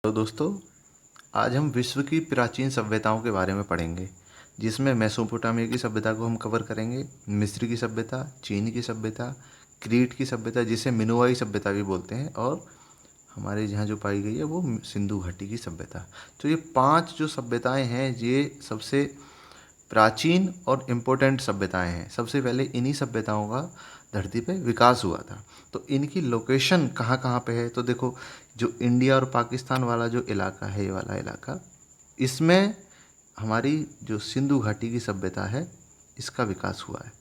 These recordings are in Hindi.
तो दोस्तों, आज हम विश्व की प्राचीन सभ्यताओं के बारे में पढ़ेंगे, जिसमें मेसोपोटामिया की सभ्यता को हम कवर करेंगे, मिस्र की सभ्यता, चीन की सभ्यता, क्रीट की सभ्यता जिसे मिनोवाई सभ्यता भी बोलते हैं, और हमारे यहाँ जो पाई गई है वो सिंधु घाटी की सभ्यता। तो ये 5 जो सभ्यताएं हैं ये सबसे प्राचीन और इम्पोर्टेंट सभ्यताएं हैं। सबसे पहले इन्हीं सभ्यताओं का धरती पे विकास हुआ था। तो इनकी लोकेशन कहाँ कहाँ पे है, तो देखो, जो इंडिया और पाकिस्तान वाला जो इलाका है, ये वाला इलाका, इसमें हमारी जो सिंधु घाटी की सभ्यता है इसका विकास हुआ है,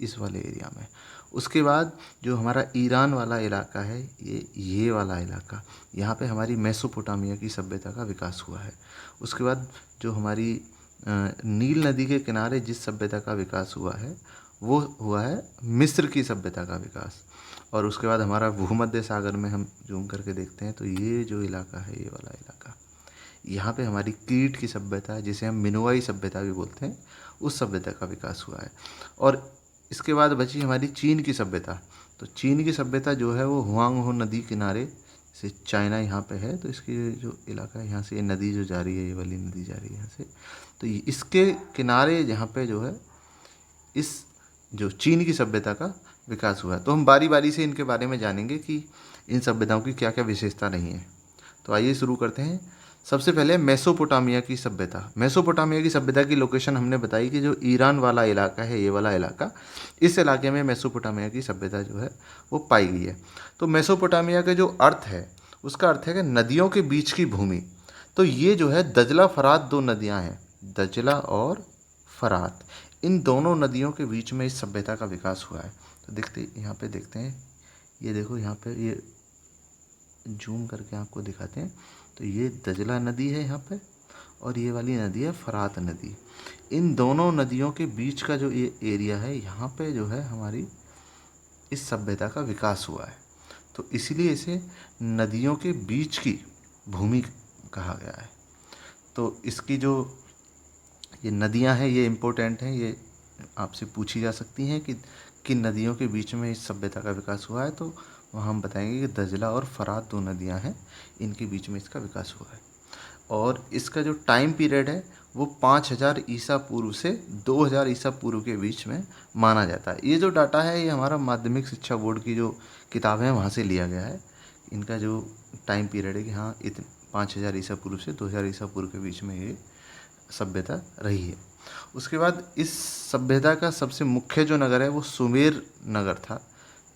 इस वाले एरिया में। उसके बाद जो हमारा ईरान वाला इलाका है, ये वाला इलाका, यहाँ पे हमारी मेसोपोटामिया की सभ्यता का विकास हुआ है। उसके बाद जो हमारी नील नदी के किनारे जिस सभ्यता का विकास हुआ है वो हुआ है मिस्र की सभ्यता का विकास। और उसके बाद हमारा भूमध्य सागर में हम जूम करके देखते हैं तो ये जो इलाका है, ये वाला इलाका, यहाँ पे हमारी क्रीट की सभ्यता, जिसे हम मिनोवाई सभ्यता भी बोलते हैं, उस सभ्यता का विकास हुआ है। और इसके बाद बची हमारी चीन की सभ्यता। तो चीन की सभ्यता जो है वो हुआंग हो नदी किनारे से, चाइना यहाँ पे है, तो इसकी जो इलाका है यहाँ से ये नदी जो जा रही है, ये वाली नदी जा रही है यहाँ से, तो इसके किनारे यहाँ पे जो है इस जो चीन की सभ्यता का विकास हुआ है। तो हम बारी बारी से इनके बारे में जानेंगे कि इन सभ्यताओं की क्या क्या विशेषता रही है। तो आइए शुरू करते हैं। सबसे पहले मेसोपोटामिया की सभ्यता। मेसोपोटामिया की सभ्यता की लोकेशन हमने बताई कि जो ईरान वाला इलाका है, ये वाला इलाका, इस इलाके में मेसोपोटामिया की सभ्यता जो है वो पाई गई है। तो मेसोपोटामिया का जो अर्थ है, उसका अर्थ है कि नदियों के बीच की भूमि। तो ये जो है दजला फरात, दो नदियाँ हैं, दजला और फरात, इन दोनों नदियों के बीच में इस सभ्यता का विकास हुआ है। तो देखते यहाँ पे देखते हैं, ये देखो यहाँ पे, ये जूम करके आपको दिखाते हैं। तो ये दजला नदी है यहाँ पे, और ये वाली नदी है फरात नदी। इन दोनों नदियों के बीच का जो ये एरिया है, यहाँ पे जो है हमारी इस सभ्यता का विकास हुआ है। तो इसलिए इसे नदियों के बीच की भूमि कहा गया है। तो इसकी जो ये नदियाँ हैं ये इम्पोर्टेंट हैं, ये आपसे पूछी जा सकती हैं कि किन नदियों के बीच में इस सभ्यता का विकास हुआ है। तो वहाँ हम बताएंगे कि दजला और फरात दो नदियाँ हैं, इनके बीच में इसका विकास हुआ है। और इसका जो टाइम पीरियड है वो 5000 ईसा पूर्व से 2000 ईसा पूर्व के बीच में माना जाता है। ये जो डाटा है ये हमारा माध्यमिक शिक्षा बोर्ड की जो किताब है वहाँ से लिया गया है। इनका जो टाइम पीरियड है कि हाँ, 5000 ईसा पूर्व से 2000 ईसा पूर्व के बीच में ये सभ्यता रही है। उसके बाद इस सभ्यता का सबसे मुख्य जो नगर है वो सुमेर नगर था,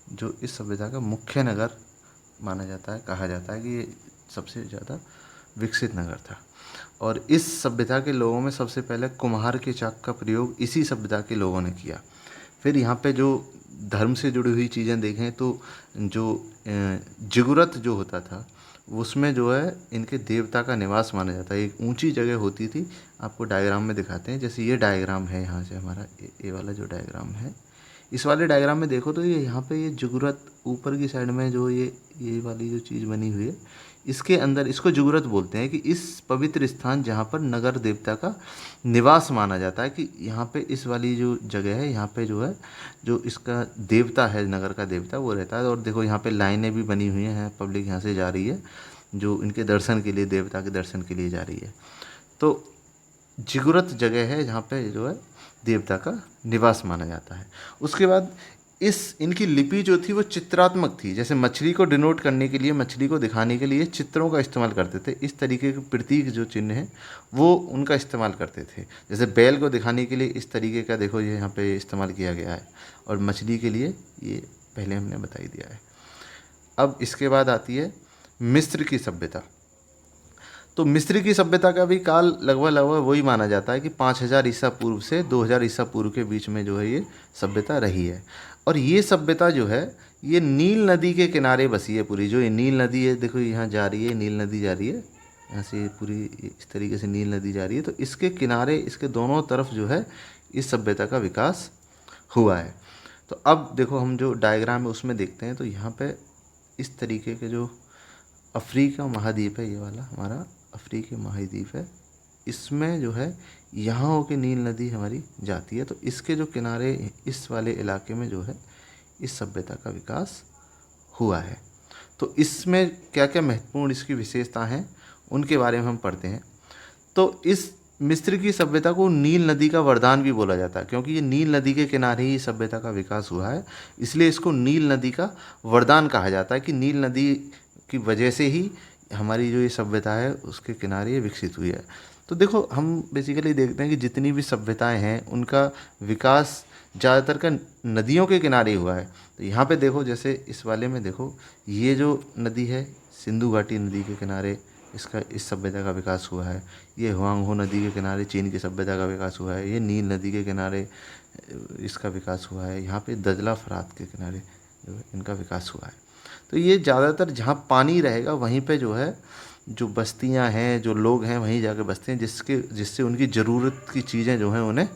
जो इस सभ्यता का मुख्य नगर माना जाता है, कहा जाता है कि ये सबसे ज़्यादा विकसित नगर था। और इस सभ्यता के लोगों में सबसे पहले कुम्हार के चाक का प्रयोग इसी सभ्यता के लोगों ने किया। फिर यहाँ पे जो धर्म से जुड़ी हुई चीज़ें देखें तो जो जिगुरत जो होता था, उसमें जो है इनके देवता का निवास माना जाता है। एक ऊंची जगह होती थी, आपको डायग्राम में दिखाते हैं। जैसे ये डायग्राम है, यहाँ से हमारा ये वाला जो डायग्राम है, इस वाले डायग्राम में देखो तो ये यहाँ पे ये जुगुरत ऊपर की साइड में जो ये वाली जो चीज़ बनी हुई है, इसके अंदर इसको जुगुरत बोलते हैं। कि इस पवित्र स्थान जहाँ पर नगर देवता का निवास माना जाता है, कि यहाँ पे इस वाली जो जगह है, यहाँ पे जो है जो इसका देवता है, नगर का देवता, वो रहता है। और देखो यहाँ पे लाइनें भी बनी हुई हैं, पब्लिक यहाँ से जा रही है जो इनके दर्शन के लिए, देवता के दर्शन के लिए जा रही है। तो जिगुरत जगह है जहाँ पे जो है देवता का निवास माना जाता है। उसके बाद इस इनकी लिपि जो थी वो चित्रात्मक थी। जैसे मछली को डिनोट करने के लिए, मछली को दिखाने के लिए चित्रों का इस्तेमाल करते थे। इस तरीके के प्रतीक जो चिन्ह हैं वो उनका इस्तेमाल करते थे। जैसे बैल को दिखाने के लिए इस तरीके का देखो ये यहाँ पे इस्तेमाल किया गया है, और मछली के लिए ये पहले हमने बता ही दिया है। अब इसके बाद आती है मिस्र की सभ्यता। तो मिस्र की सभ्यता का भी काल लगभग वही माना जाता है कि 5000 ईसा पूर्व से 2000 ईसा पूर्व के बीच में जो है ये सभ्यता रही है। और ये सभ्यता जो है ये नील नदी के किनारे बसी है पूरी। जो ये नील नदी है, देखो यहाँ जा रही है, नील नदी जा रही है, यहाँ से पूरी इस तरीके से नील नदी जा रही है। तो इसके किनारे, इसके दोनों तरफ जो है इस सभ्यता का विकास हुआ है। तो अब देखो हम जो डायग्राम है उसमें देखते हैं, तो यहाँ पे इस तरीके के जो अफ्रीका महाद्वीप है, ये वाला हमारा अफ्रीकी महाद्वीप है, इसमें जो है यहाँ होके नील नदी हमारी जाती है। तो इसके जो किनारे, इस वाले इलाके में जो है इस सभ्यता का विकास हुआ है। तो इसमें क्या क्या महत्वपूर्ण इसकी विशेषता हैं, उनके बारे में हम पढ़ते हैं। तो इस मिस्र की सभ्यता को नील नदी का वरदान भी बोला जाता है, क्योंकि ये नील नदी के किनारे ही सभ्यता का विकास हुआ है, इसलिए इसको नील नदी का वरदान कहा जाता है कि नील नदी की वजह से ही हमारी जो ये सभ्यता है उसके किनारे ये विकसित हुई है। तो देखो, हम बेसिकली देखते हैं कि जितनी भी सभ्यताएं हैं उनका विकास ज़्यादातर का नदियों के किनारे हुआ है। तो यहाँ पे देखो, जैसे इस वाले में देखो, ये जो नदी है सिंधु घाटी नदी के किनारे इसका इस सभ्यता का विकास हुआ है। ये हुआंग नदी के किनारे चीन की सभ्यता का विकास हुआ है। ये नील नदी के किनारे इसका विकास हुआ है। यहाँ पे दजला फरात के किनारे जो है इनका विकास हुआ है। तो ये ज़्यादातर जहाँ पानी रहेगा वहीं पे जो है जो बस्तियाँ हैं, जो लोग हैं, वहीं जाके बसते हैं, जिससे उनकी ज़रूरत की चीज़ें जो हैं उन्हें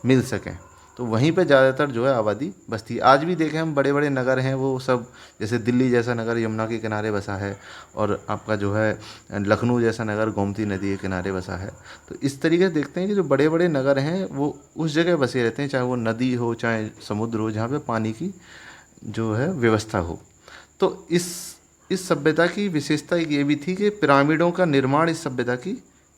मिल सकें। तो वहीं पे ज़्यादातर जो है आबादी बसती है। आज भी देखें हम, बड़े बड़े नगर हैं वो सब, जैसे दिल्ली जैसा नगर यमुना के किनारे बसा है, और आपका जो है लखनऊ जैसा नगर गोमती नदी के किनारे बसा है। तो इस तरीके से देखते हैं कि जो बड़े बड़े नगर हैं वो उस जगह बसे रहते हैं, चाहे वो नदी हो चाहे समुद्र हो, जहाँ पे पानी की जो है व्यवस्था हो। तो इस सभ्यता की विशेषता एक ये भी थी कि पिरामिडों का निर्माण इस सभ्यता की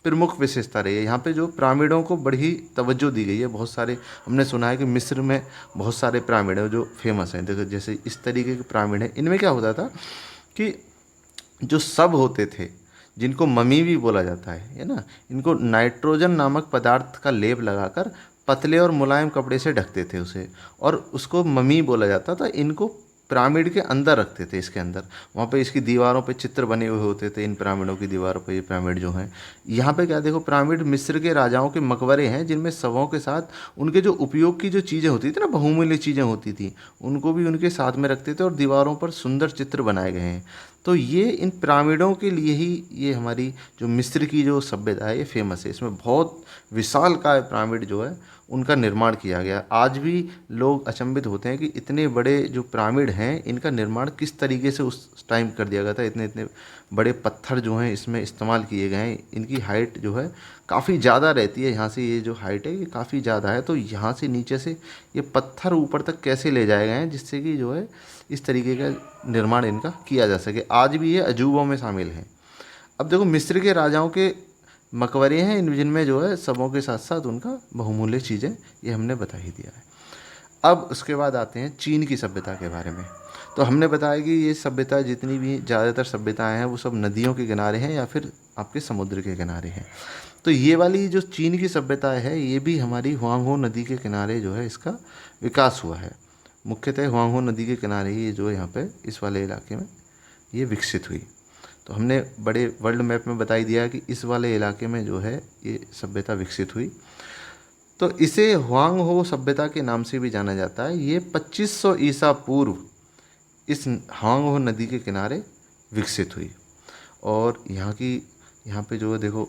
प्रमुख विशेषता रही है। यहाँ पे जो पिरामिडों को बड़ी तवज्जो दी गई है। बहुत सारे हमने सुना है कि मिस्र में बहुत सारे पिरामिड हैं जो फेमस हैं। देखो, जैसे इस तरीके के पिरामिड हैं, इनमें क्या होता था कि जो सब होते थे, जिनको ममी भी बोला जाता है ना, इनको नाइट्रोजन नामक पदार्थ का लेप लगाकर पतले और मुलायम कपड़े से ढकते थे उसे, और उसको ममी बोला जाता था। इनको पिरामिड के अंदर रखते थे, इसके अंदर। वहाँ पे इसकी दीवारों पे चित्र बने हुए होते थे, इन पिरामिडों की दीवारों पे। ये पिरामिड जो हैं, यहाँ पे क्या देखो, पिरामिड मिस्र के राजाओं के मकबरे हैं, जिनमें शवों के साथ उनके जो उपयोग की जो चीज़ें होती थी ना, बहुमूल्य चीज़ें होती थी, उनको भी उनके साथ में रखते थे, और दीवारों पर सुंदर चित्र बनाए गए हैं। तो ये इन पिरामिडों के लिए ही ये हमारी जो मिस्र की जो सभ्यता है ये फेमस है। इसमें बहुत विशालकाय पिरामिड जो है उनका निर्माण किया गया। आज भी लोग अचंभित होते हैं कि इतने बड़े जो पिरामिड हैं इनका निर्माण किस तरीके से उस टाइम कर दिया गया था। इतने इतने बड़े पत्थर जो हैं इसमें इस्तेमाल किए गए हैं। इनकी हाइट जो है काफ़ी ज़्यादा रहती है। यहाँ से ये जो हाइट है ये काफ़ी ज़्यादा है। तो यहाँ से नीचे से ये पत्थर ऊपर तक कैसे ले जाए गए हैं, जिससे कि जो है इस तरीके का निर्माण इनका किया जा सके। आज भी ये अजूबों में शामिल हैं। अब देखो, मिस्र के राजाओं के मकबरे हैं जिनमें जो है सबों के साथ साथ उनका बहुमूल्य चीज़ें, ये हमने बता ही दिया है। अब उसके बाद आते हैं चीन की सभ्यता के बारे में। तो हमने बताया कि ये सभ्यता, जितनी भी ज़्यादातर सभ्यताएं हैं वो सब नदियों के किनारे हैं या फिर आपके समुद्र के किनारे हैं। तो ये वाली जो चीन की सभ्यता है ये भी हमारी हुआंगहो नदी के किनारे जो है इसका विकास हुआ है। मुख्यतः हुआंगहो नदी के किनारे ही जो है यहाँ पे इस वाले इलाके में ये विकसित हुई। तो हमने बड़े वर्ल्ड मैप में बता ही दिया कि इस वाले इलाके में जो है ये सभ्यता विकसित हुई। तो इसे हुआंगहो सभ्यता के नाम से भी जाना जाता है। ये 2500 ईसा पूर्व इस हुआंगहो नदी के किनारे विकसित हुई। और यहाँ पे जो है देखो,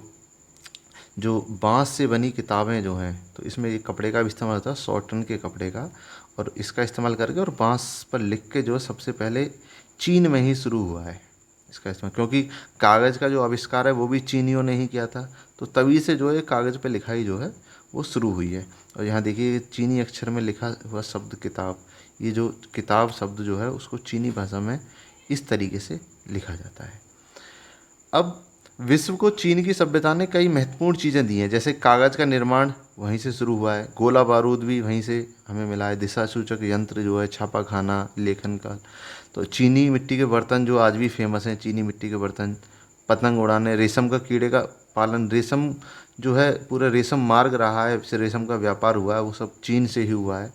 जो बांस से बनी किताबें जो हैं, तो इसमें ये कपड़े का भी इस्तेमाल होता है, सॉटन के कपड़े का, और इसका इस्तेमाल करके और बांस पर लिख के जो सबसे पहले चीन में ही शुरू हुआ है इसका इस्तेमाल। क्योंकि कागज़ का जो आविष्कार है वो भी चीनियों ने ही किया था, तो तभी से जो है कागज़ पे लिखाई जो है वो शुरू हुई है। और यहाँ देखिए चीनी अक्षर में लिखा हुआ शब्द किताब, ये जो किताब शब्द जो है उसको चीनी भाषा में इस तरीके से लिखा जाता है। अब विश्व को चीन की सभ्यता ने कई महत्वपूर्ण चीज़ें दी हैं, जैसे कागज़ का निर्माण वहीं से शुरू हुआ है, गोला बारूद भी वहीं से हमें मिला है, दिशा सूचक यंत्र जो है, छापा खाना, लेखन का। तो चीनी मिट्टी के बर्तन जो आज भी फेमस हैं, चीनी मिट्टी के बर्तन, पतंग उड़ाने, रेशम का कीड़े का पालन, रेशम जो है पूरा रेशम मार्ग रहा है, इससे रेशम का व्यापार हुआ है, वो सब चीन से ही हुआ है।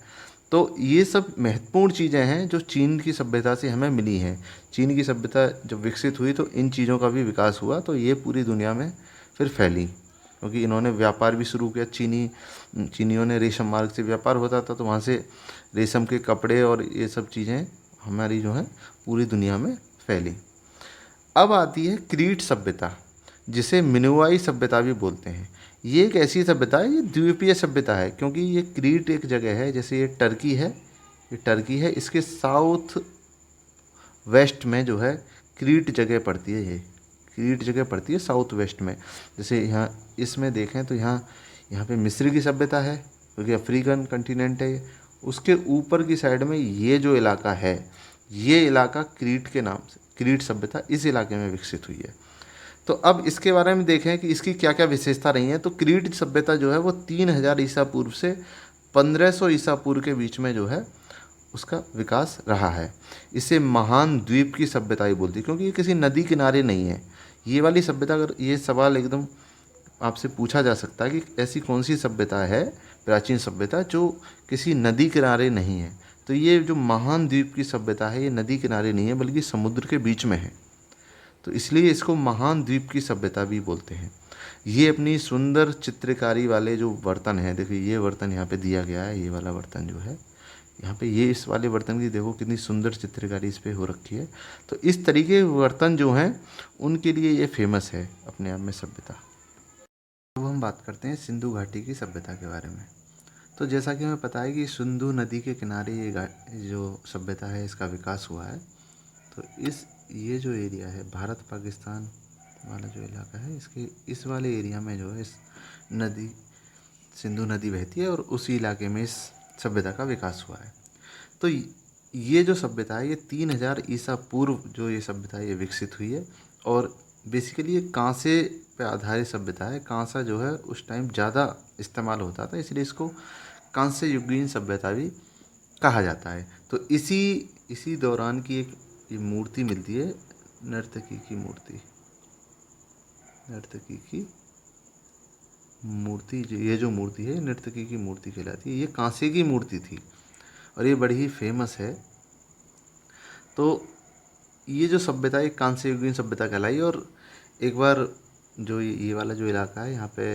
तो ये सब महत्वपूर्ण चीज़ें हैं जो चीन की सभ्यता से हमें मिली हैं। चीन की सभ्यता जब विकसित हुई तो इन चीज़ों का भी विकास हुआ, तो ये पूरी दुनिया में फिर फैली, क्योंकि इन्होंने व्यापार भी शुरू किया। चीनियों ने रेशम मार्ग से व्यापार होता था, तो वहाँ से रेशम के कपड़े और ये सब चीज़ें हमारी जो है पूरी दुनिया में फैली। अब आती है क्रीट सभ्यता, जिसे मिनुआई सभ्यता भी बोलते हैं। ये एक ऐसी सभ्यता है, ये द्वीपीय सभ्यता है, क्योंकि ये क्रीट एक जगह है, जैसे ये टर्की है, इसके साउथ वेस्ट में जो है क्रीट जगह पड़ती है। ये क्रीट जगह पड़ती है साउथ वेस्ट में। जैसे यहाँ इसमें देखें तो यहाँ पे मिस्र की सभ्यता है, क्योंकि अफ्रीकन कंटिनेंट है। उसके ऊपर की साइड में ये जो इलाका है, ये इलाका क्रीट के नाम से, क्रीट सभ्यता इस इलाके में विकसित हुई है। तो अब इसके बारे में देखें कि इसकी क्या क्या विशेषता रही है। तो क्रीट सभ्यता जो है वो 3000 ईसा पूर्व से 1500 ईसा पूर्व के बीच में जो है उसका विकास रहा है। इसे महान द्वीप की सभ्यता ही बोलती है, क्योंकि ये किसी नदी किनारे नहीं है। ये वाली सभ्यता, अगर ये सवाल एकदम आपसे पूछा जा सकता है कि ऐसी कौन सी सभ्यता है, प्राचीन सभ्यता, जो किसी नदी किनारे नहीं है, तो ये जो महान द्वीप की सभ्यता है ये नदी किनारे नहीं है बल्कि समुद्र के बीच में है। तो इसलिए इसको महान द्वीप की सभ्यता भी बोलते हैं। ये अपनी सुंदर चित्रकारी वाले जो बर्तन हैं, देखिए ये बर्तन यहाँ पे दिया गया है, ये वाला बर्तन जो है यहाँ पे, ये इस वाले बर्तन की देखो कितनी सुंदर चित्रकारी इस पे हो रखी है। तो इस तरीके के बर्तन जो हैं उनके लिए ये फेमस है अपने आप में सभ्यता। अब हम बात करते हैं सिंधु घाटी की सभ्यता के बारे में। तो जैसा कि हमें पता है कि सिंधु नदी के किनारे जो सभ्यता है इसका विकास हुआ है। तो ये जो एरिया है भारत पाकिस्तान वाला जो इलाका है, इसके इस वाले एरिया में जो है इस नदी सिंधु नदी बहती है और उसी इलाके में इस सभ्यता का विकास हुआ है। तो ये जो सभ्यता है ये 3000 ईसा पूर्व जो ये सभ्यता है ये विकसित हुई है। और बेसिकली ये कांसे पे आधारित सभ्यता है। कांसा जो है उस टाइम ज़्यादा इस्तेमाल होता था, इसलिए इसको कांस्य युगीन सभ्यता भी कहा जाता है। तो इसी दौरान की एक ये मूर्ति मिलती है, नर्तकी की मूर्ति। नर्तकी की मूर्ति ये जो मूर्ति है नर्तकी की मूर्ति कहलाती है। ये कांसे की मूर्ति थी और ये बड़ी ही फेमस है। तो ये जो सभ्यता है कांस्य युगीन सभ्यता कहलाई। और एक बार जो ये वाला जो इलाका है यहाँ पे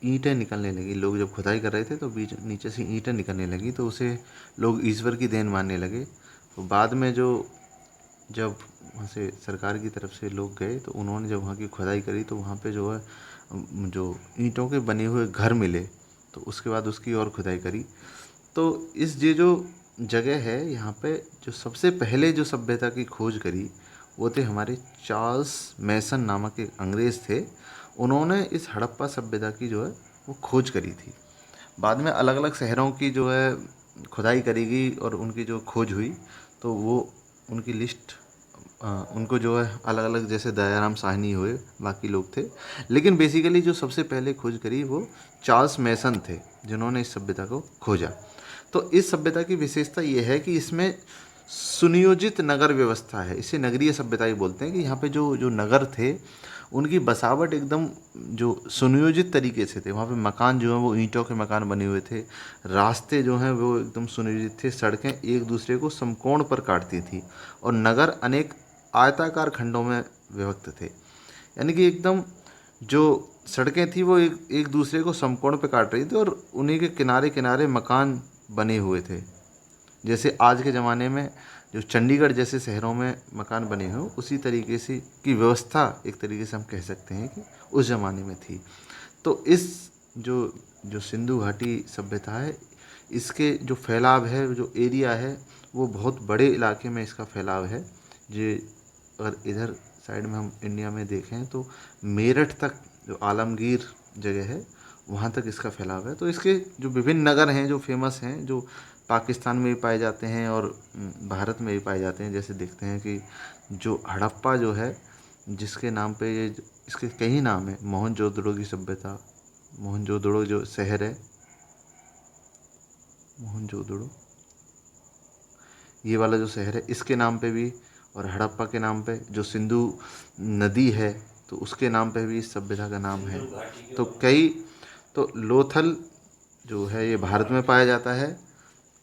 ईंटें निकलने लगी। लोग जब खुदाई कर रहे थे तो बीच नीचे से ईंटें निकलने लगी, तो उसे लोग ईश्वर की देन मानने लगे। तो बाद में जब वहाँ से सरकार की तरफ से लोग गए तो उन्होंने जब वहाँ की खुदाई करी तो वहाँ पे जो है जो ईंटों के बने हुए घर मिले। तो उसके बाद उसकी और खुदाई करी। तो ये जो जगह है यहाँ पे जो सबसे पहले जो सभ्यता की खोज करी वो थे हमारे चार्ल्स मैसन नामक एक अंग्रेज़ थे। उन्होंने इस हड़प्पा सभ्यता की जो है वो खोज करी थी। बाद में अलग अलग शहरों की जो है खुदाई करी गई और उनकी जो खोज हुई तो वो उनकी लिस्ट उनको जो है अलग अलग, जैसे दयाराम साहनी हुए, बाकी लोग थे। लेकिन बेसिकली जो सबसे पहले खोज करी वो चार्ल्स मैसन थे जिन्होंने इस सभ्यता को खोजा। तो इस सभ्यता की विशेषता ये है कि इसमें सुनियोजित नगर व्यवस्था है। इसे नगरीय सभ्यता ही बोलते हैं कि यहाँ पे जो जो नगर थे उनकी बसावट एकदम जो सुनियोजित तरीके से थे। वहाँ पे मकान जो हैं वो ईंटों के मकान बने हुए थे। रास्ते जो हैं वो एकदम सुनियोजित थे। सड़कें एक दूसरे को समकोण पर काटती थी और नगर अनेक आयताकार खंडों में विभक्त थे। यानी कि एकदम जो सड़कें थी वो एक दूसरे को समकोण पे काट रही थी और उन्हीं के किनारे किनारे मकान बने हुए थे। जैसे आज के ज़माने में जो चंडीगढ़ जैसे शहरों में मकान बने हों उसी तरीके से की व्यवस्था एक तरीके से हम कह सकते हैं कि उस ज़माने में थी। तो इस जो जो सिंधु घाटी सभ्यता है इसके जो फैलाव है, जो एरिया है, वो बहुत बड़े इलाके में इसका फैलाव है। जे अगर इधर साइड में हम इंडिया में देखें तो मेरठ तक जो आलमगीर जगह है वहाँ तक इसका फैलाव है। तो इसके जो विभिन्न नगर हैं जो फेमस हैं, जो पाकिस्तान में भी पाए जाते हैं और भारत में भी पाए जाते हैं। जैसे देखते हैं कि जो हड़प्पा जो है जिसके नाम पे ये इसके कई नाम हैं। मोहनजोदड़ो की सभ्यता, मोहनजोदड़ो जो शहर है, मोहनजोदड़ो ये वाला जो शहर है इसके नाम पे भी, और हड़प्पा के नाम पे जो सिंधु नदी है तो उसके नाम पे भी इस सभ्यता का नाम है। तो लोथल जो है ये भारत में पाया जाता है।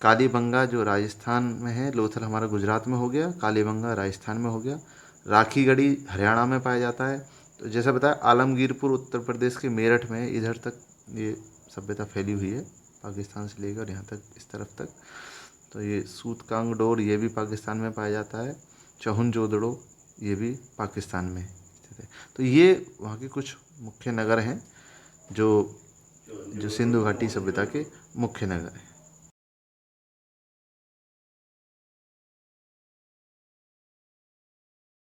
कालीबंगा जो राजस्थान में है, लोथल हमारा गुजरात में हो गया, कालीबंगा राजस्थान में हो गया। राखीगढ़ी हरियाणा में पाया जाता है। तो जैसा बताया आलमगीरपुर उत्तर प्रदेश के मेरठ में इधर तक ये सभ्यता फैली हुई है, पाकिस्तान से लेकर यहाँ तक इस तरफ तक। तो ये सूतकांगडोर ये भी पाकिस्तान में पाया जाता है। चहुन-जोदड़ो ये भी पाकिस्तान में स्थित है। तो ये वहाँ के कुछ मुख्य नगर हैं जो जो सिंधु घाटी सभ्यता के मुख्य नगर हैं।